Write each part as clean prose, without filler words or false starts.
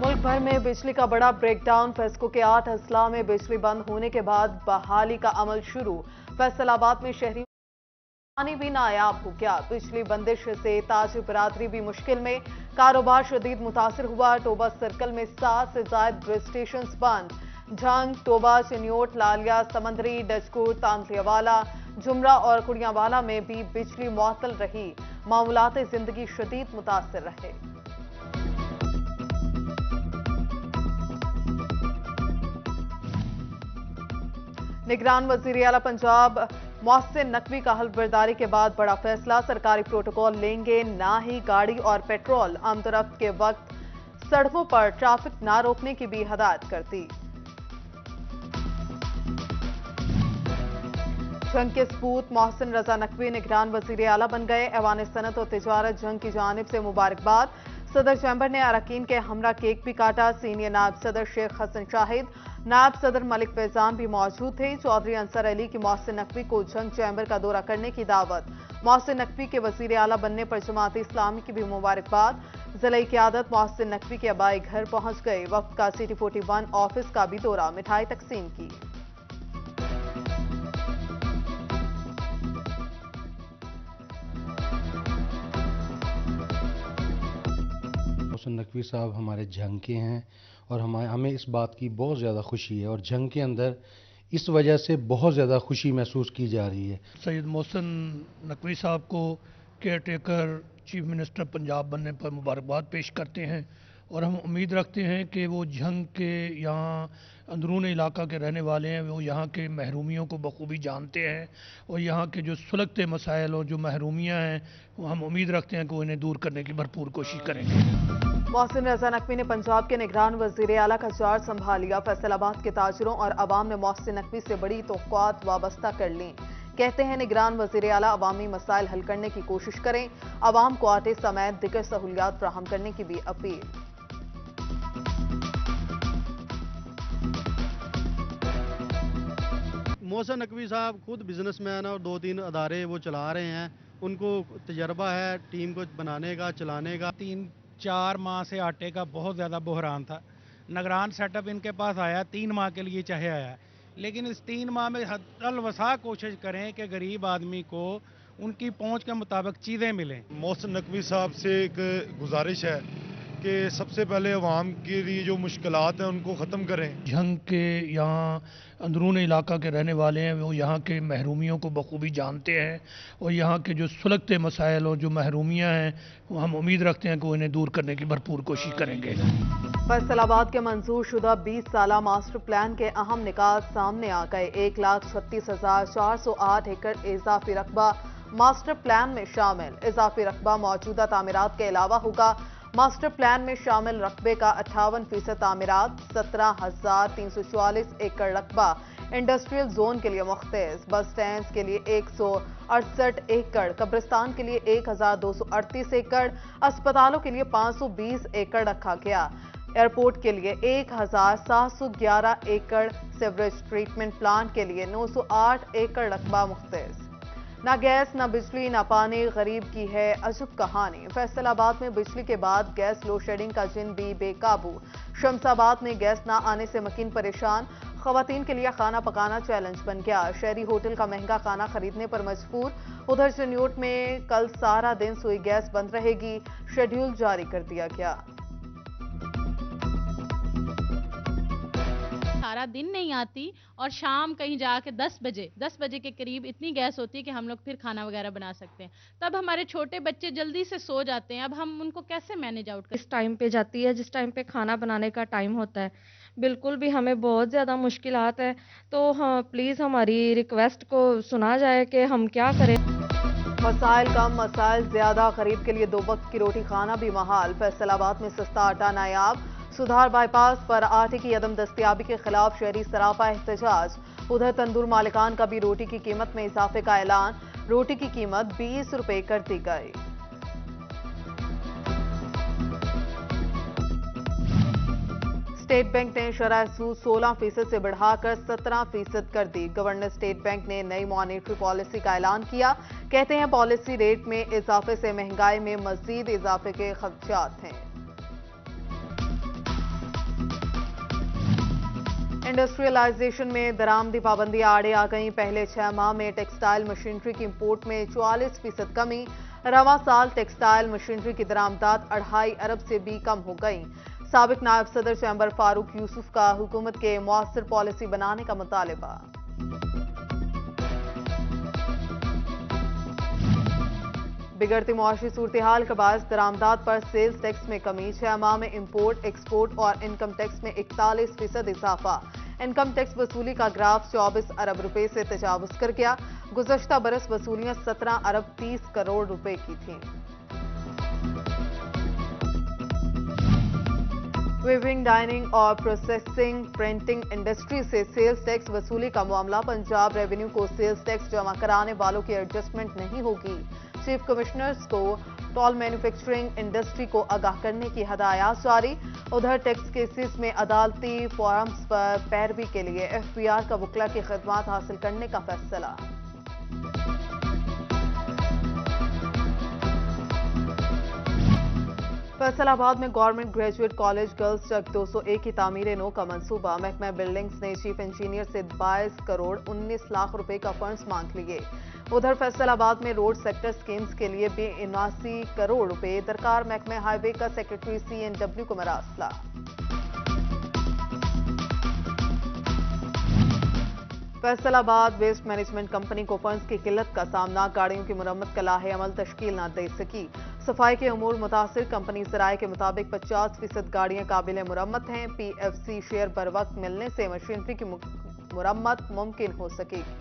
मुल्क भर में बिजली का बड़ा ब्रेकडाउन। फेस्को के 8 अजला में बिजली बंद होने के बाद बहाली का अमल शुरू। फैसलाबाद में शहरी पानी भी नायाब हो गया। बिजली बंदिश से ताजिर बरादरी भी मुश्किल में, कारोबार शदीद मुतासर हुआ। टोबा सर्कल में 7 से ज्यादा ब्रिज स्टेशन बंद। झंग, टोबा, चिन्योट, लालिया, समंदरी, डजकुर, तांतलियावाला, जुमरा और कुड़ियावाला में भी बिजली मुअत्तल रही। मामूलात जिंदगी शदीद मुतासर रहे। निगरान वजीर आला पंजाब मोहसिन नकवी का हल्फ बर्दारी के बाद बड़ा फैसला। सरकारी प्रोटोकॉल लेंगे, ना ही गाड़ी और पेट्रोल। आमदरफ्त के वक्त सड़कों पर ट्रैफिक ना रोकने की भी हदायत कर दी। जंग के सपूत मोहसिन रजा नकवी निगरान वजीर आला बन गए। ऐवान सनत और तिजारत जंग की जानिब से मुबारकबाद। सदर चैम्बर ने अरकान के हमरा केक भी काटा। सीनियर नायब सदर शेख हसन शाहिद, नायब सदर मलिक फैजान भी मौजूद थे। चौधरी अंसर अली की मोहसिन नकवी को जंग चैम्बर का दौरा करने की दावत। मोहसिन नकवी के वजीर आला बनने पर जमात इस्लामी की भी मुबारकबाद। जिला क़यादत मोहसिन नकवी के आबाई घर पहुंच गए। वक्त का सिटी 41 ऑफिस का भी दौरा, मिठाई तकसीम की। मोहसिन नकवी साहब हमारे जंग के हैं और हमें इस बात की बहुत ज़्यादा खुशी है और जंग के अंदर इस वजह से बहुत ज़्यादा खुशी महसूस की जा रही है। सैयद मोहसिन नकवी साहब को care taker chief minister Punjab बनने पर मुबारकबाद पेश करते हैं और हम उम्मीद रखते हैं कि वो जंग के यहाँ अंदरून इलाका के रहने वाले हैं, वो यहाँ के महरूमियों को बखूबी जानते हैं और यहाँ के जो सुलगते मसाइल और जो महरूमियाँ हैं वो हम उम्मीद रखते हैं कि वो इन्हें दूर करने की भरपूर कोशिश करेंगे। मोहसिन रजा नकवी ने पंजाब के निगरान वजीर आला का चार्ज संभाल लिया। फैसलाबाद के ताजरों और अवाम ने मोहसिन नकवी से बड़ी तौक़ुआत वाबस्ता कर ली। कहते हैं निगरान वजीर आला अवामी मसाइल हल करने की कोशिश करें। अवाम को आटे समेत दिगर सहूलियात फराहम करने की भी अपील। मोहसिन नकवी साहब खुद बिजनेसमैन और 2-3 अदारे वो चला रहे हैं। उनको तजर्बा है टीम को बनाने का, चलाने का। 3-4 माह से आटे का बहुत ज़्यादा बहरान था। निगरान सेटअप इनके पास आया 3 माह के लिए चाहे आया, लेकिन इस 3 माह में हद वसा कोशिश करें कि गरीब आदमी को उनकी पहुंच के मुताबिक चीज़ें मिलें। मोहसिन नकवी साहब से एक गुजारिश है कि सबसे पहले अवाम के लिए जो मुश्किलात हैं उनको ख़त्म करें। जंग के यहाँ अंदरून इलाका के रहने वाले हैं, वो यहाँ के महरूमियों को बखूबी जानते हैं और यहाँ के जो सुलगते मसाइल और जो महरूमियाँ हैं वो हम उम्मीद रखते हैं कि वो इन्हें दूर करने की भरपूर कोशिश करेंगे। फैसलाबाद के मंजूर शुदा 20 साला मास्टर प्लान के अहम निकात सामने आ गए। 1,36,408 एकड़ इजाफी रकबा मास्टर प्लान में शामिल। इजाफी रकबा मौजूदा तामीरात के अलावा होगा। मास्टर प्लान में शामिल रकबे का 58% तामीरात, 17,344 एकड़ रकबा इंडस्ट्रियल जोन के लिए मुख्तस, बस स्टैंड के लिए 168 एकड़, कब्रिस्तान के लिए 1,238 एकड़, अस्पतालों के लिए 520 एकड़ रखा गया। एयरपोर्ट के लिए 1,711 एकड़, सीवरेज ट्रीटमेंट प्लांट के लिए 908 एकड़ रकबा मुख्तस। ना गैस, ना बिजली, ना पानी, गरीब की है अजब कहानी। फैसलाबाद में बिजली के बाद गैस लोड शेडिंग का जिन भी बेकाबू। शमसाबाद में गैस ना आने से मकीन परेशान। खवातीन के लिए खाना पकाना चैलेंज बन गया। शहरी होटल का महंगा खाना खरीदने पर मजबूर। उधर चिन्योट में कल सारा दिन सुई गैस बंद रहेगी। शेड्यूल जारी कर दिया गया। सारा दिन नहीं आती और शाम कहीं जाके 10 बजे के करीब इतनी गैस होती है कि हम लोग फिर खाना वगैरह बना सकते हैं। तब हमारे छोटे बच्चे जल्दी से सो जाते हैं। अब हम उनको कैसे मैनेज आउट करें? इस टाइम पे जाती है जिस टाइम पे खाना बनाने का टाइम होता है। बिल्कुल भी हमें बहुत ज़्यादा मुश्किलात है। तो हाँ, प्लीज़ हमारी रिक्वेस्ट को सुना जाए कि हम क्या करें। मसाइल कम, मसाइल ज्यादा। गरीब के लिए 2 वक्त की रोटी खाना भी महाल। फैसलाबाद में सस्ता आटा नायाब। सुधार बाईपास पर आटे की अदम दस्तयाबी के खिलाफ शहरी सरापा एहतजाज। उधर तंदूर मालिकान का भी रोटी की कीमत में इजाफे का ऐलान। रोटी की कीमत 20 रुपए कर दी गई। स्टेट बैंक ने शरह सूद 16% से बढ़ाकर 17% कर दी। गवर्नर स्टेट बैंक ने नई मॉनेटरी पॉलिसी का ऐलान किया। कहते हैं पॉलिसी रेट में इजाफे से महंगाई में मजीद इजाफे के खदशात हैं। इंडस्ट्रियलाइजेशन में दरामदी पाबंदी आड़े आ गई। पहले 6 माह में टेक्सटाइल मशीनरी की इंपोर्ट में 44% कमी। रवा साल टेक्सटाइल मशीनरी की दरामदात 2.5 अरब से भी कम हो गई। साबिक नायब सदर चैम्बर फारूक यूसुफ का हुकूमत के मुआस्सर पॉलिसी बनाने का मुतालबा। बिगड़ती मुआशी सूरत-ए-हाल के बायस दरामदात पर सेल्स टैक्स में कमी। 6 माह में इंपोर्ट, एक्सपोर्ट और इनकम टैक्स में 41% इजाफा। इनकम टैक्स वसूली का ग्राफ 24 अरब रुपए से तजावुज कर गया। गुज़श्ता बरस वसूलियां 17 अरब 30 करोड़ रुपए की थीं। वीविंग, डाइनिंग और प्रोसेसिंग प्रिंटिंग इंडस्ट्री से सेल्स टैक्स वसूली का मामला। पंजाब रेवेन्यू को सेल्स टैक्स जमा कराने वालों की एडजस्टमेंट नहीं होगी। चीफ कमिश्नर्स को टॉल मैन्युफैक्चरिंग इंडस्ट्री को आगाह करने की हदायत जारी। उधर टैक्स केसेस में अदालती फोरम्स पर पैरवी के लिए एफबीआर का वकला की खिदमात हासिल करने का फैसला। फैसलाबाद में गवर्नमेंट ग्रेजुएट कॉलेज गर्ल्स चक 201 की तामीर नो का मंसूबा। महकमा बिल्डिंग्स ने चीफ इंजीनियर से 22 करोड़ 19 लाख रुपए का फंड्स मांग लिए। उधर फैसलाबाद में रोड सेक्टर स्कीम्स के लिए भी 79 करोड़ रुपए दरकार। महकमे हाईवे का सेक्रेटरी CNW को मरासला। फैसलाबाद वेस्ट मैनेजमेंट कंपनी को फंड्स की किल्लत का सामना। गाड़ियों की मुरम्मत का लाहे अमल तश्कील न दे सकी। सफाई के उमूर मुतासिर कंपनी सराय के मुताबिक 50% गाड़ियां काबिल मुरम्मत हैं। PFC शेयर बर वक्त मिलने से मशीनरी की मुरम्मत मुमकिन हो सकेगी।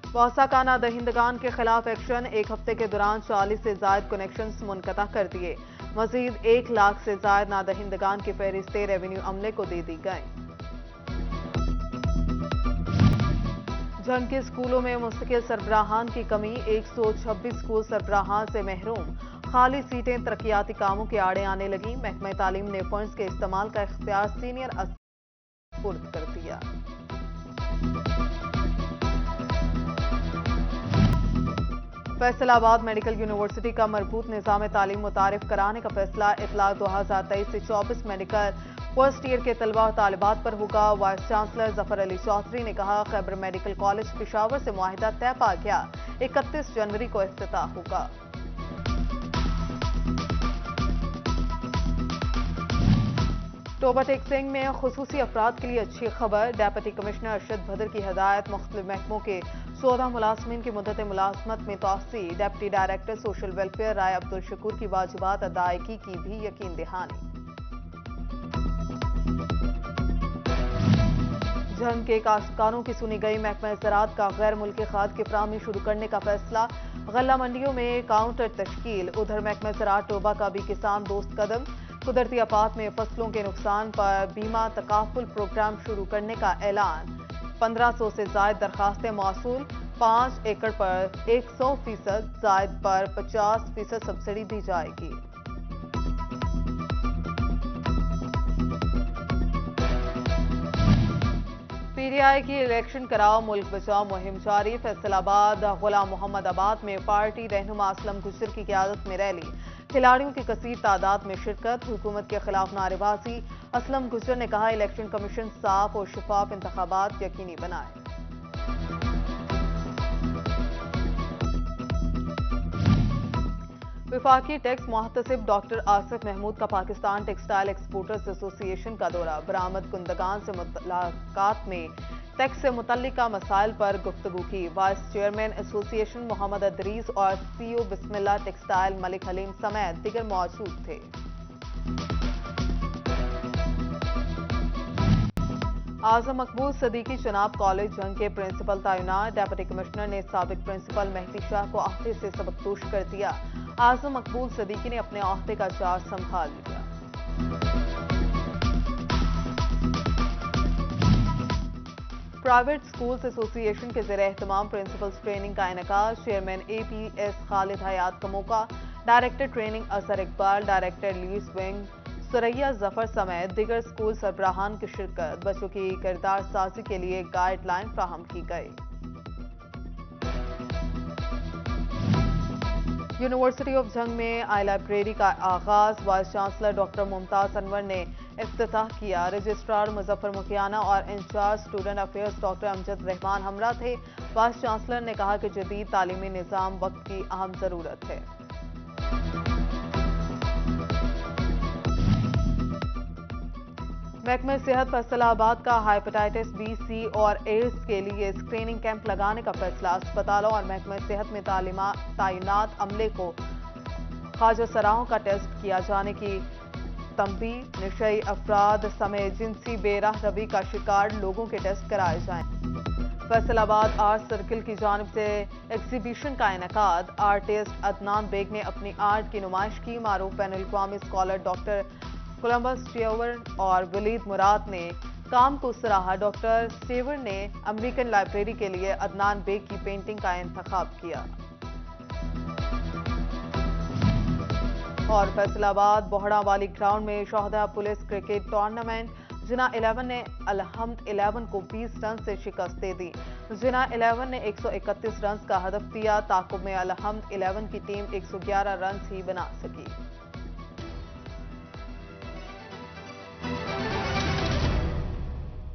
वसा का नादहिंदगान के खिलाफ एक्शन। 1 हफ्ते के दौरान 40 से जायद कनेक्शंस मुनक़ता कर दिए। मजीद 1 लाख से जायद नादहिंदगान की फहरिस्तें रेवेन्यू अमले को दे दी गई। जंग के स्कूलों में मुस्तकिल सरबराहान की कमी। 126 स्कूल सरबराहान से महरूम। खाली सीटें तरक्याती कामों के आड़े आने लगी। महकमा तालीम ने फंड्स के इस्तेमाल का इख्तियार सीनियर सुपुर्द कर दिया। फैसलाबाद मेडिकल यूनिवर्सिटी का मरबूत निज़ाम तालीम मुतारिफ कराने का फैसला। इतला 2023 से 24 मेडिकल फर्स्ट ईयर के तलबा और तालिबात पर होगा। वाइस चांसलर जफर अली चौधरी ने कहा, खैबर मेडिकल कॉलेज पेशावर से मुआहिदा तय पा गया। 31 जनवरी को इफ्तिताह होगा। टोबा टेक्सिंग में खुसूसी अफराद के लिए अच्छी खबर। डेप्यूटी कमिश्नर अरशद भदर की हिदायत। मुख्तलिफ महकमों के 14 मुलाजमीन की मुद्दत मुलाजमत में तोसी। डेप्यूटी डायरेक्टर सोशल वेलफेयर राय अब्दुल शकूर की वाजिबात अदायगी की भी यकीन दहानी। जंग के काश्तकारों की सुनी गई। महकमा ज़राअत का गैर मुल्की खाद की फराहमी शुरू करने का फैसला। गल्ला मंडियों में काउंटर तश्कील। उधर महकमा ज़राअत टोबा का भी किसान दोस्त कदम। कुदरती आफात में फसलों के नुकसान पर बीमा तकाफुल प्रोग्राम शुरू करने का ऐलान। 1500 से जायद दरखास्तें मौसूल। 5 एकड़ पर 100%, जायद पर 50% सब्सिडी दी जाएगी। PTI की इलेक्शन कराओ मुल्क बचाओ मुहिम जारी। फैसलाबाद गुलाम मोहम्मद आबाद में पार्टी रहनुमा असलम गुजर की क़यादत में रैली। खिलाड़ियों की कसीर तादाद में शिरकत। हुकूमत के खिलाफ नारेबाजी। असलम गुजर ने कहा, इलेक्शन कमीशन साफ और शफाफ इंतखाबात यकीनी बनाए। विफाकी टैक्स मुहतसिब डॉक्टर आसिफ महमूद का पाकिस्तान टेक्सटाइल एक्सपोर्टर्स एसोसिएशन का दौरा। बरामद कुंदगान से मुलाकात में टैक्स से मुतल्लिका मसाइल पर गुफ्तगू की। Vice chairman association Mohammad Idrees और CEO बिस्मिल्लाह टेक्सटाइल मलिक हलीम समेत दीगर मौजूद थे। आजम मकबूल सदीकी चनाब कॉलेज जंग के प्रिंसिपल तैनात। डेप्यूटी कमिश्नर ने साबिक प्रिंसिपल मेहदी शाह को अहदे से सबकदोश कर दिया। आजम मकबूल सदीकी ने अपने अहदे का चार्ज संभाल लिया। प्राइवेट स्कूल्स एसोसिएशन के ज़ेर एहतमाम प्रिंसिपल्स ट्रेनिंग का इनेकाद। चेयरमैन APS खालिद हयात का मौका। डायरेक्टर ट्रेनिंग असर Iqbal, director lease wing Suraiya Zafar समेत दीगर स्कूल सरबराहान की शिरकत। बच्चों की किरदार साजी के लिए गाइडलाइन फ्राहम की गई। यूनिवर्सिटी ऑफ जंग में आई लाइब्रेरी का आगाज। Vice chancellor doctor Mumtaz Anwar ने इफ्तिताह किया। रजिस्ट्रार मुजफ्फर मुखियाना और in charge student affairs doctor Amjad Rahman हमरा थे। वाइस चांसलर ने कहा कि जदीद तालीमी निज़ाम वक्त की अहम ज़रूरत है। महकमे सेहत फैसलाबाद का हेपेटाइटिस बी, सी और एड्स के लिए स्क्रीनिंग कैंप लगाने का फैसला। अस्पतालों और महकमे सेहत में तैनात अमले को ख्वाजा सराहों का टेस्ट किया जाने की तंबीह। नशई अफराद समेत जिनसी बेराह रवी का शिकार लोगों के टेस्ट कराए जाएं। फैसलाबाद आर्ट सर्किल की जानिब से एग्जीबिशन का इनेकाद। आर्टिस्ट अदनान बेग ने अपनी आर्ट की नुमाइश की। मारूफ बैनुल अक़वामी स्कॉलर डॉक्टर कोलंबस स्टीवर और वलीद मुराद ने काम को सराहा। डॉक्टर स्टीवर ने अमेरिकन लाइब्रेरी के लिए अदनान बेग की पेंटिंग का इंतखाब किया। और फैसलाबाद बोहड़ा वाली ग्राउंड में शोहदा पुलिस क्रिकेट टूर्नामेंट। जिना 11 ने अलहम्द 11 को 20 रन से शिकस्त दे दी। जिना 11 ने 131 रन का हदफ दिया। ताकुब में अलहम्द 11 की टीम 111 रन ही बना सकी।